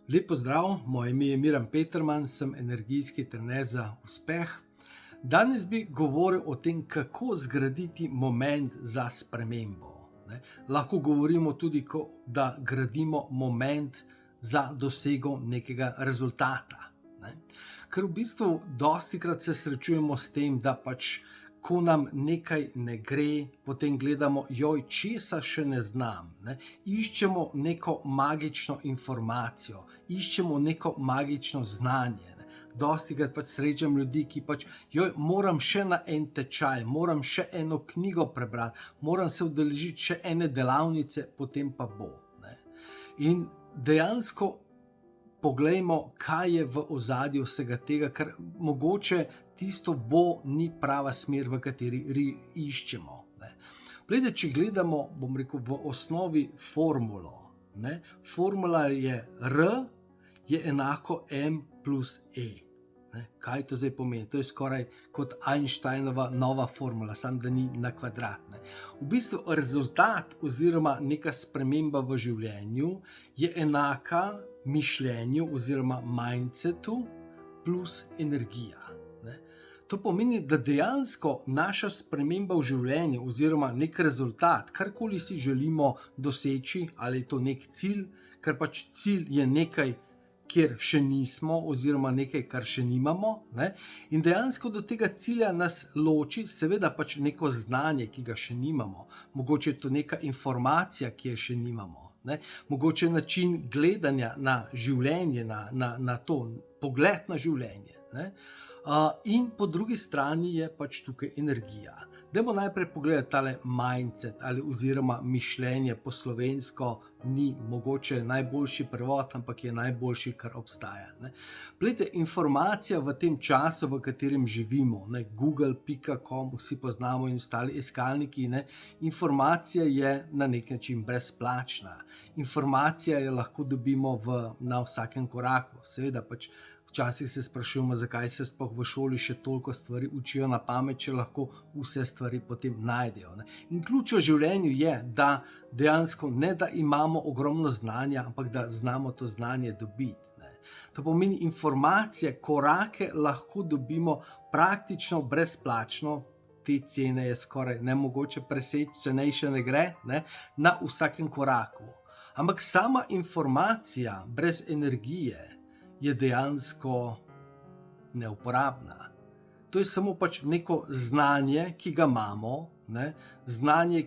Lep pozdrav, moje ime je Miran Peterman, sem energijski trener za uspeh. Danes bi govoril o tem, kako zgraditi moment za spremembo. Lahko govorimo tudi, da gradimo moment za dosego nekega rezultata. Ker v bistvu dostikrat se srečujemo s tem, da ko nam nekaj ne gre, potem gledamo, česa še ne znam. Iščemo neko magično informacijo, iščemo neko magično znanje. Dostikrat srečam ljudi, ki moram še na en tečaj, moram še eno knjigo prebrati, moram se udeležiti še ene delavnice, potem pa bo. In dejansko poglejmo, kaj je v ozadju vsega tega, ker mogoče tisto ni prava smer, v kateri iščemo. Glede, če gledamo, v osnovi formulo. Formula je R je enako M plus E. Kaj to zdaj pomeni? To je skoraj kot Einsteinova nova formula, samo da ni na kvadrat. V bistvu rezultat oziroma neka sprememba v življenju je enaka mišljenju oziroma mindsetu plus energija. To pomeni, da dejansko naša sprememba v življenju oziroma nek rezultat, karkoli si želimo doseči, ali je to nek cilj, ker cilj je nekaj, kjer še nismo, oziroma nekaj, kar še nimamo. In dejansko do tega cilja nas loči seveda neko znanje, ki ga še nimamo. Mogoče je to neka informacija, ki je še nimamo. Mogoče način gledanja na življenje, na to, pogled na življenje. In po drugi strani je tukaj energija. Dajmo najprej pogledati tale mindset oziroma mišljenje po slovensko, ni mogoče najboljši prevod, ampak je najboljši, kar obstaja. Glejte, informacija v tem času, v katerem živimo, google.com, vsi poznamo in ostali iskalniki, informacija je na nek način brezplačna. Informacija jo lahko dobimo na vsakem koraku. Seveda včasih se sprašujemo, zakaj se sploh v šoli še toliko stvari učijo na pamet, če lahko vse stvari potem najdejo. In ključ v življenju je, da dejansko ne da imamo ogromno znanja, ampak da znamo to znanje dobiti. To pomeni, informacije, korake lahko dobimo praktično brezplačno, te cene je skoraj nemogoče preseči, cenejše ne gre, na vsakem koraku. Ampak sama informacija brez energije je dejansko neuporabna. To je samo neko znanje, ki ga imamo, znanje,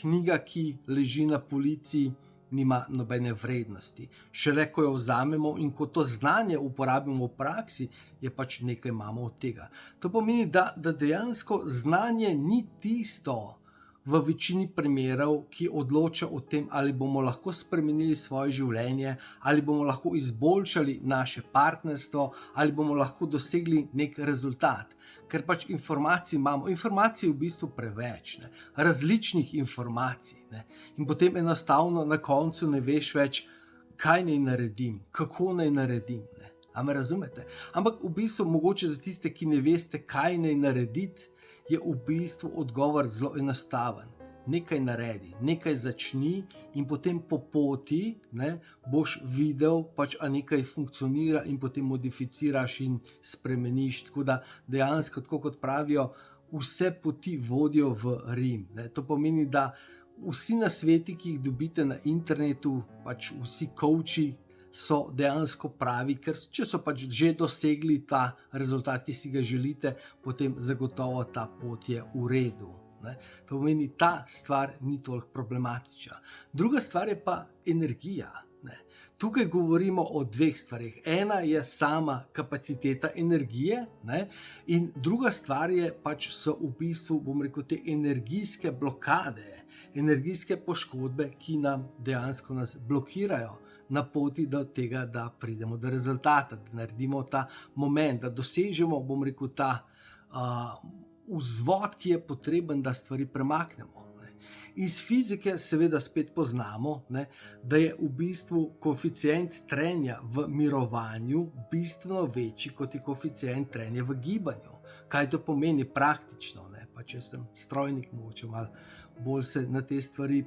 knjiga, ki leži na polici, nima nobene vrednosti. Šele ko jo vzamemo in ko to znanje uporabimo v praksi, je nekaj imamo od tega. To pomeni, da dejansko znanje ni tisto, v večini primerov, ki odloča o tem, ali bomo lahko spremenili svoje življenje, ali bomo lahko izboljšali naše partnerstvo, ali bomo lahko dosegli nek rezultat. Ker informacij imamo, informacij je v bistvu preveč, različnih informacij. In potem enostavno na koncu ne veš več, kaj naj naredim, kako naj naredim. A me razumete? Ampak v bistvu mogoče za tiste, ki ne veste, kaj naj narediti, je v bistvu odgovor zelo enostaven. Nekaj naredi, nekaj začni in potem po poti boš videl, a nekaj funkcionira in potem modificiraš in spremeniš. Tako da dejansko, tako kot pravijo, vse poti vodijo v Rim. To pomeni, da vsi nasveti, ki jih dobite na internetu, vsi coachi, so dejansko pravi, ker če so že dosegli ta rezultat, ki si ga želite, potem zagotovo ta pot je v redu. To pomeni, ta stvar ni toliko problematična. Druga stvar je pa energija. Tukaj govorimo o dveh stvarih. Ena je sama kapaciteta energije, in druga stvar je so v bistvu, te energijske blokade, energijske poškodbe, ki nam dejansko nas blokirajo na poti do tega, da pridemo do rezultata, da naredimo ta moment, da dosežemo, ta vzvod, ki je potreben, da stvari premaknemo. Iz fizike seveda spet poznamo, da je v bistvu koeficient trenja v mirovanju bistveno večji, kot je koeficient trenja v gibanju. Kaj to pomeni praktično? Če sem strojnik, mogoče malo bolj se na te stvari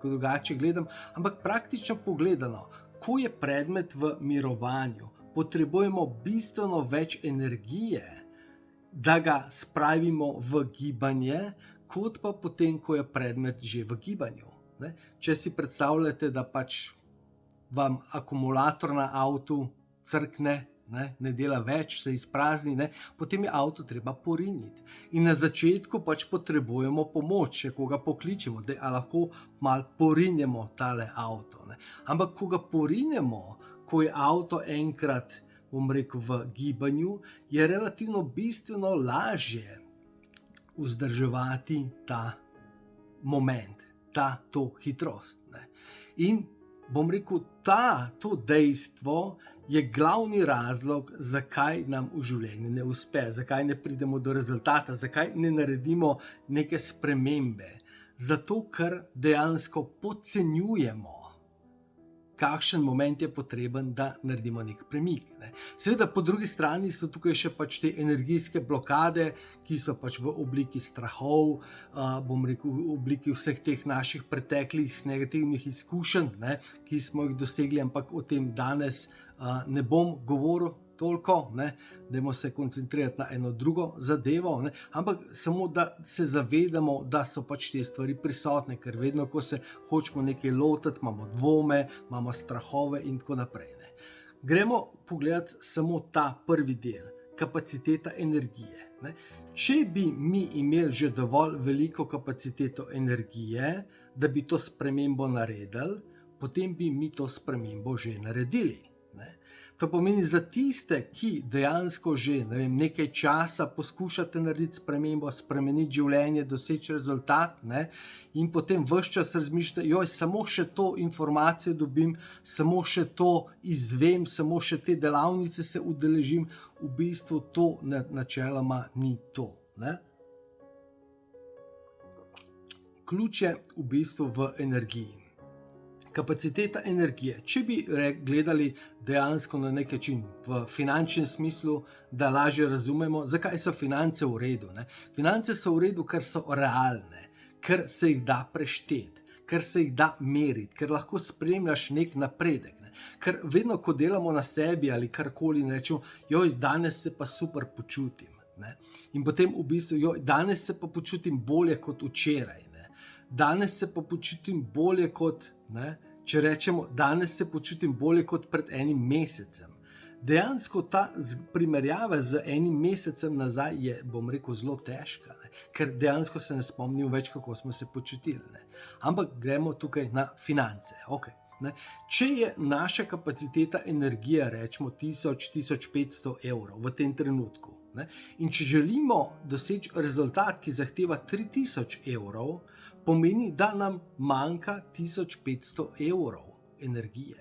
drugače gledam, ampak praktično pogledano, ko je predmet v mirovanju, potrebujemo bistveno več energije, da ga spravimo v gibanje, kot pa potem, ko je predmet že v gibanju. Ne? Če si predstavljate, da pač vam akumulator na avtu crkne, ne dela več, se izprazni, potem je avto treba poriniti. In na začetku pač potrebujemo pomoč, če koga pokličemo, da lahko malo porinemo tale avto. Ampak ko ga porinemo, ko je avto enkrat, bom rekel, v gibanju, je relativno bistveno lažje vzdrževati ta moment, to hitrost. In bom rekel, to dejstvo je glavni razlog, zakaj nam v življenju ne uspe, zakaj ne pridemo do rezultata, zakaj ne naredimo neke spremembe. Zato, ker dejansko podcenjujemo, kakšen moment je potreben, da naredimo nek premik. Seveda, po drugi strani so tukaj še pač te energijske blokade, ki so pač v obliki strahov, bom rekel, v obliki vseh teh naših preteklih negativnih izkušenj, ki smo jih dosegli, ampak o tem danes ne bom govoril toliko, dajmo se koncentrirati na eno drugo zadevo, ampak samo da se zavedamo, da so pač te stvari prisotne, ker vedno, ko se hočemo nekaj lotiti, imamo dvome, imamo strahove in tako naprej. Gremo pogledati samo ta prvi del, kapaciteta energije. Če bi mi imeli že dovolj veliko kapaciteto energije, da bi to spremembo naredili, potem bi mi to spremembo že naredili. To pomeni za tiste, ki dejansko že nekaj časa poskušate narediti spremembo, spremeniti življenje, doseči rezultat, in potem ves čas razmišljate, samo še to informacijo dobim, samo še to izvem, samo še te delavnice se udeležim, v bistvu to načeloma ni to. Ključ je v bistvu v energiji. Kapaciteta energije. Če bi gledali dejansko na nek način v finančnem smislu, da lažje razumemo, zakaj so finance v redu. Finance so v redu, ker so realne, ker se jih da prešteti, ker se jih da meriti, ker lahko spremljaš nek napredek. Ker vedno, ko delamo na sebi ali karkoli, rečemo, danes se pa super počutim. In potem v bistvu, danes se pa počutim bolje kot včeraj. Danes se pa počutim bolje kot, če rečemo, danes se počutim bolje kot pred enim mesecem. Dejansko ta primerjava z enim mesecem nazaj je, bom rekel, zelo težka, ker dejansko se ne spomnim več, kako smo se počutili. Ampak gremo tukaj na finance. Okay. Če je naša kapaciteta energije, rečemo 1000-1500 evrov v tem trenutku, in če želimo doseči rezultat, ki zahteva 3000 evrov, pomeni, da nam manjka 1500 evrov energije.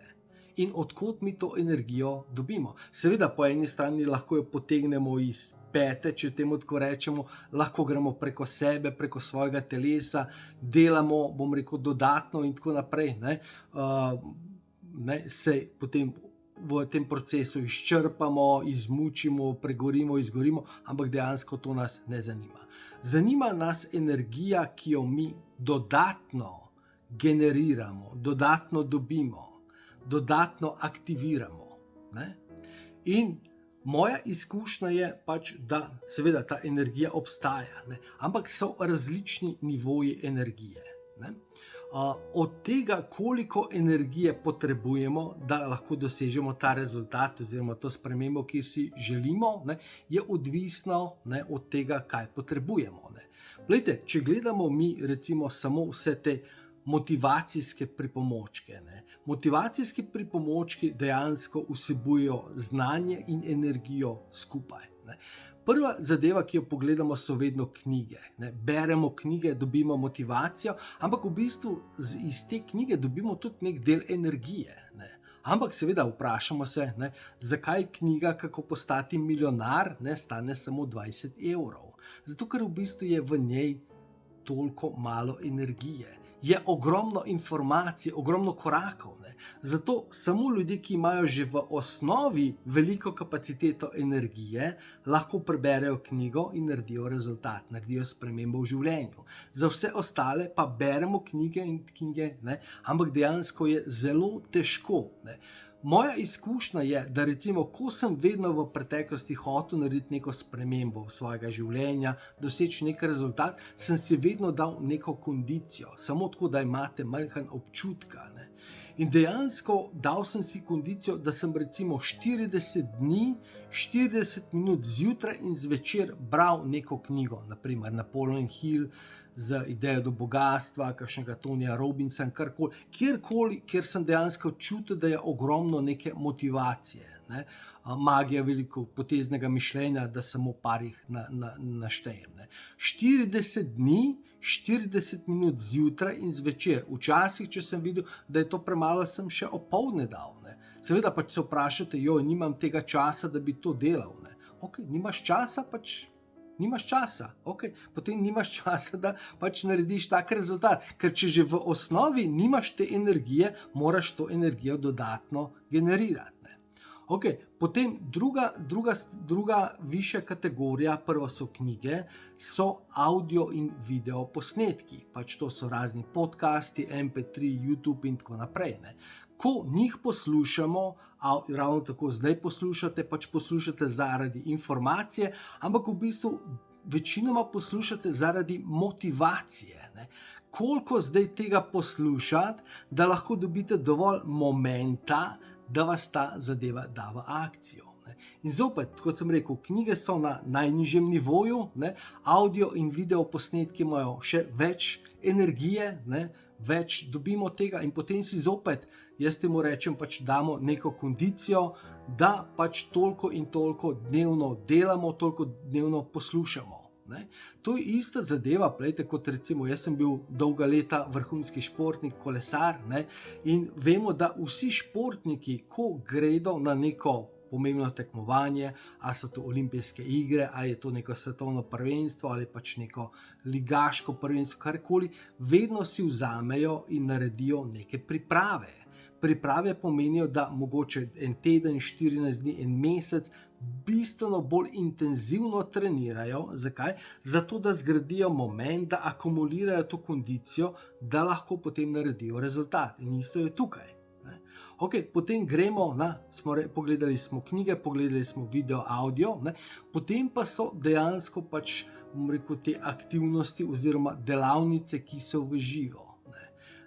In odkot mi to energijo dobimo? Seveda, po eni strani lahko jo potegnemo iz pete, če temu tako rečemo, lahko gremo preko sebe, preko svojega telesa, delamo, bom rekel, dodatno in tako naprej. Se potem v tem procesu izčrpamo, izmučimo, pregorimo, izgorimo, ampak dejansko to nas ne zanima. Zanima nas energija, ki jo mi dodatno generiramo, dodatno dobimo, dodatno aktiviramo. In moja izkušnja je pač, da seveda ta energija obstaja, ampak so različni nivoji energije. Od tega, koliko energije potrebujemo, da lahko dosežemo ta rezultat oziroma to spremembo, ki si želimo, je odvisno od tega, kaj potrebujemo. Glejte, če gledamo mi recimo samo vse te motivacijske pripomočke. Motivacijski pripomočki dejansko vsebujejo znanje in energijo skupaj. Prva zadeva, ki jo pogledamo, so vedno knjige. Beremo knjige, dobimo motivacijo, ampak v bistvu iz te knjige dobimo tudi nek del energije. Ampak seveda vprašamo se, zakaj knjiga Kako postati milijonar stane samo 20 evrov. Zato, ker v bistvu je v njej toliko malo energije. je ogromno informacij, ogromno korakov. Ne. Zato samo ljudje, ki imajo že v osnovi veliko kapaciteto energije, lahko preberejo knjigo in naredijo rezultat, naredijo spremembo v življenju. Za vse ostale pa beremo knjige in knjige, ne, ampak dejansko je zelo težko. Ne. Moja izkušnja je, da recimo, ko sem vedno v preteklosti hotel narediti neko spremembo svojega življenja, doseči nek rezultat, sem si vedno dal neko kondicijo, samo tako, da imate majhen občutka. Ne. In dejansko dal sem si kondicijo, da sem recimo 40 dni, 40 minut zjutraj in zvečer bral neko knjigo, naprimer Napoleon Hill z Idejo do bogatstva, kakšnega Tonija Robinsona, karkoli, kjerkoli, kjer sem dejansko čutil, da je ogromno neke motivacije, ne? Magija velikopoteznega mišljenja, da samo parih naštejem. Ne? 40 dni, 40 minut zjutraj in zvečer. Včasih, če sem videl, da je to premalo, sem še opoldne dal. Ne? Seveda pač se vprašate, nimam tega časa, da bi to delal. Ne? Ok, nimaš časa, nimaš časa, okay. Potem nimaš časa, da pač narediš tak rezultat, ker če že v osnovi nimaš te energije, moraš to energijo dodatno generirati. Okay. Potem druga višja kategorija, prvo so knjige, so audio in video posnetki, pač to so razni podcasti, MP3, YouTube in tako naprej. Ne. Ko njih poslušamo, ravno tako zdaj poslušate, pač poslušate zaradi informacije, ampak v bistvu večinoma poslušate zaradi motivacije. Ne. Koliko zdaj tega poslušati, da lahko dobite dovolj momenta, da vas ta zadeva da v akcijo. Ne. In zopet, kot sem rekel, knjige so na najnižjem nivoju, ne. Audio in video posnetki imajo še več energije, ne. Več dobimo tega in potem si zopet, jaz temu rečem, pač damo neko kondicijo, da pač toliko in toliko dnevno delamo, toliko dnevno poslušamo. Ne? To je ista zadeva, plejte, kot recimo, jaz sem bil dolga leta vrhunski športnik, kolesar, ne? In vemo, da vsi športniki, ko gredo na neko pomembno tekmovanje, ali so to olimpijske igre, ali je to neko svetovno prvenstvo, ali pač neko ligaško prvenstvo, karkoli, vedno si vzamejo in naredijo neke priprave. Priprave pomenijo, da mogoče en teden, 14 dni, en mesec bistveno bolj intenzivno trenirajo. Zakaj? Zato, da zgradijo moment, da akumulirajo to kondicijo, da lahko potem naredijo rezultat. In isto je tukaj. Ok, potem gremo pogledali smo knjige, pogledali smo video, audio, ne? Potem pa so dejansko pač, te aktivnosti oziroma delavnice, ki so v živo.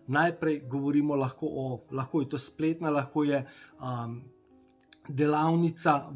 Najprej govorimo lahko je to spletna, lahko je delavnica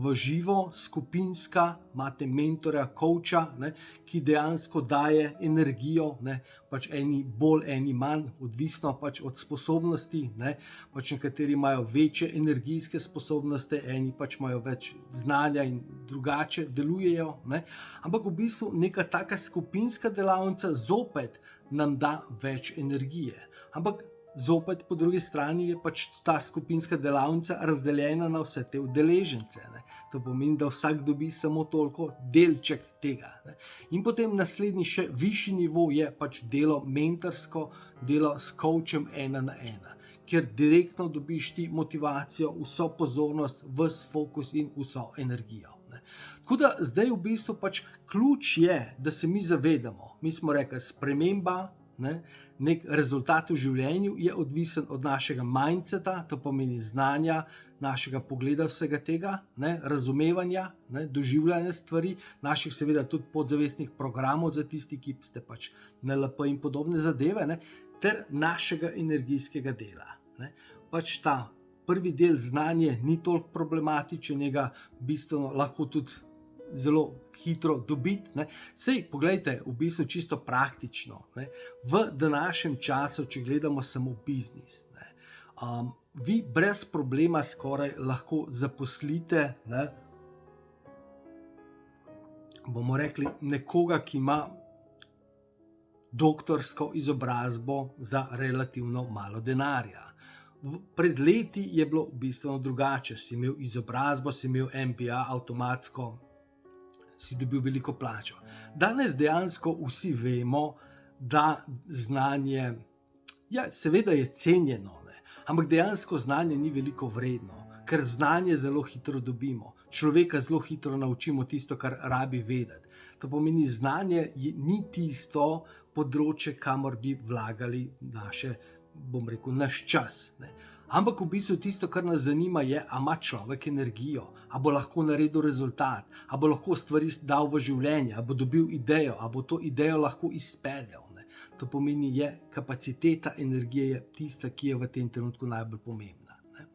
v živo, skupinska, imate mentorja, coacha, ne, ki dejansko daje energijo, ne, pač eni bolj, eni manj, odvisno pač od sposobnosti, ne, pač nekateri imajo večje energijske sposobnosti, eni pač imajo več znanja in drugače delujejo, ne, ampak v bistvu neka taka skupinska delavnica zopet nam da več energije, ampak zopet po drugi strani je pač ta skupinska delavnica razdeljena na vse te udeležence. Ne. To pomeni, da vsak dobi samo toliko delček tega. Ne. In potem naslednji še višji nivo je pač delo mentorsko, delo s coachem 1 na 1, kjer direktno dobiš ti motivacijo, vso pozornost, ves fokus in vso energijo. Ne. Tako da zdaj v bistvu pač ključ je, da se mi zavedamo, mi smo rekli sprememba, nek rezultat v življenju je odvisen od našega mindseta, to pomeni znanja, našega pogleda vsega tega, razumevanja, doživljanja stvari, naših seveda tudi podzavestnih programov za tisti, ki ste pač NLP in podobne zadeve, ter našega energijskega dela. Pač ta prvi del znanje ni toliko problematičen, njega bistveno lahko tudi zelo hitro dobiti. Sej, poglejte, v bistvu čisto praktično, v današnjem času, če gledamo samo biznis, vi brez problema skoraj lahko zaposlite, bomo rekli, nekoga, ki ima doktorsko izobrazbo za relativno malo denarja. Pred leti je bilo bistveno drugače, si imel izobrazbo, si imel MBA, avtomatsko si dobil veliko plačo. Danes dejansko vsi vemo, da znanje, ja, seveda je cenjeno, ne? Ampak dejansko znanje ni veliko vredno, ker znanje zelo hitro dobimo. Človeka zelo hitro naučimo tisto, kar rabi vedeti. To pomeni, znanje ni tisto področje, kamor bi vlagali naš čas. Ne? Ampak v bistvu tisto, kar nas zanima, je, ali ima človek energijo, ali bo lahko naredil rezultat, ali bo lahko stvari dal v življenje, ali bo dobil idejo, ali bo to idejo lahko izpeljal. Ne? To pomeni, je kapaciteta energije je tista, ki je v tem trenutku najbolj pomembna. Ne?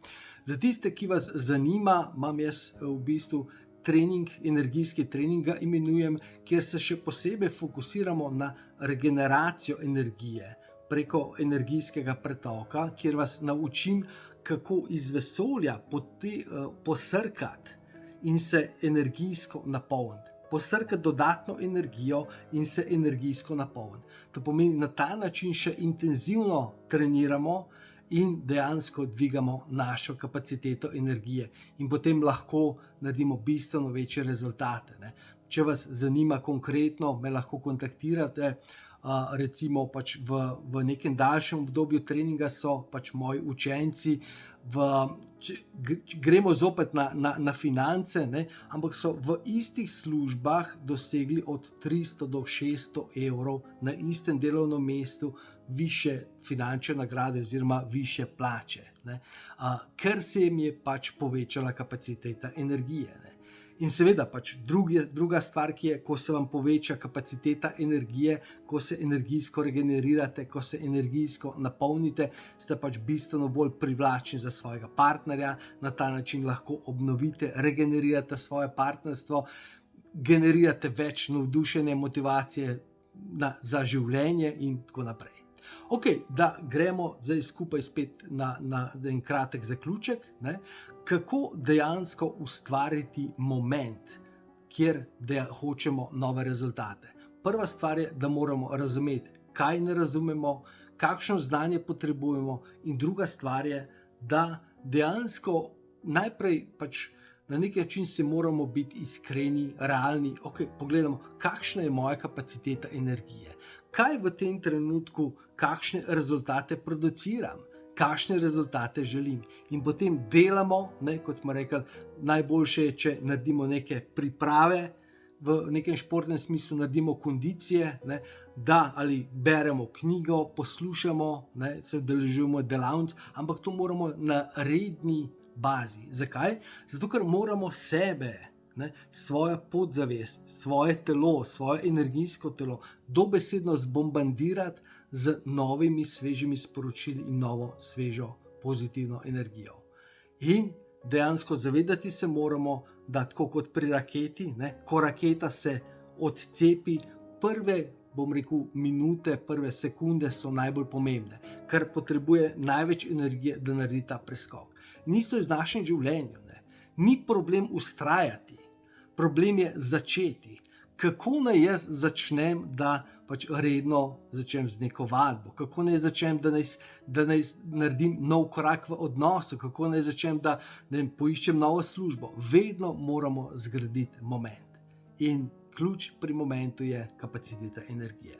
Za tiste, ki vas zanima, imam jaz v bistvu trening, energijski trening ga imenujem, kjer se še posebej fokusiramo na regeneracijo energije preko energijskega pretoka, kjer vas naučim, kako iz vesolja posrkati in se energijsko napolniti. Posrkati dodatno energijo in se energijsko napolniti. To pomeni, na ta način še intenzivno treniramo in dejansko dvigamo našo kapaciteto energije in potem lahko naredimo bistveno večje rezultate. Ne? Če vas zanima konkretno, me lahko kontaktirate. Recimo pač v nekem daljšem obdobju treninga so pač moji učenci, gremo zopet na finance, ne? Ampak so v istih službah dosegli od 300 do 600 evrov na istem delovnem mestu više finančne nagrade oziroma više plače, ne? Ker se jim je pač povečala kapaciteta energije. Ne? In seveda pač druga stvar, ki je, ko se vam poveča kapaciteta energije, ko se energijsko regenerirate, ko se energijsko napolnite, ste pač bistveno bolj privlačni za svojega partnerja, na ta način lahko obnovite, regenerirate svoje partnerstvo, generirate več navdušenja, motivacije za življenje in tako naprej. Ok, da gremo zdaj skupaj spet na en kratek zaključek, ne? Kako dejansko ustvariti moment, kjer hočemo nove rezultate. Prva stvar je, da moramo razumeti, kaj ne razumemo, kakšno znanje potrebujemo, in druga stvar je, da dejansko najprej pač na nek način se moramo biti iskreni, realni. Ok, pogledamo, kakšna je moja kapaciteta energije. Kaj v tem trenutku, kakšne rezultate produciram, kakšne rezultate želim. In potem delamo, ne, kot smo rekli, najboljše je, če naredimo neke priprave, v nekem športnem smislu naredimo kondicije, ne, da ali beremo knjigo, poslušamo, ne, se udeležujemo delavnic, ampak to moramo na redni bazi. Zakaj? Zato, ker moramo sebe, ne, svojo podzavest, svoje telo, svoje energijsko telo dobesedno zbombardirati z novimi svežimi sporočili in novo svežo pozitivno energijo. In dejansko zavedati se moramo, da tako kot pri raketi, ne, ko raketa se odcepi, prve, minute, prve sekunde so najbolj pomembne, ker potrebuje največ energije, da naredi ta preskok. Niso iz našem življenju. Ne. Ni problem vztrajati, problem je začeti. Kako naj jaz začnem, da pač redno začnem z neko vadbo? Kako naj začnem, da naj naredim nov korak v odnosu? Kako naj začnem, da poiščem novo službo? Vedno moramo zgraditi moment. In ključ pri momentu je kapaciteta energije.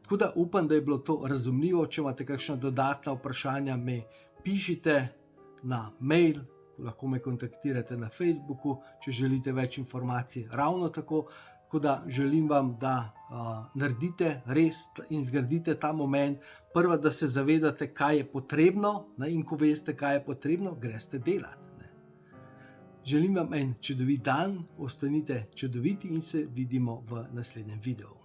Tako da upam, da je bilo to razumljivo. Če imate kakšna dodatna vprašanja, me pišite na mail, lahko me kontaktirate na Facebooku, če želite več informacij, ravno tako. Tako da želim vam, da naredite res in zgradite ta moment. Prva, da se zavedate, kaj je potrebno, ne, in ko veste, kaj je potrebno, greste delati. Ne. Želim vam en čudovit dan, ostanite čudoviti in se vidimo v naslednjem videu.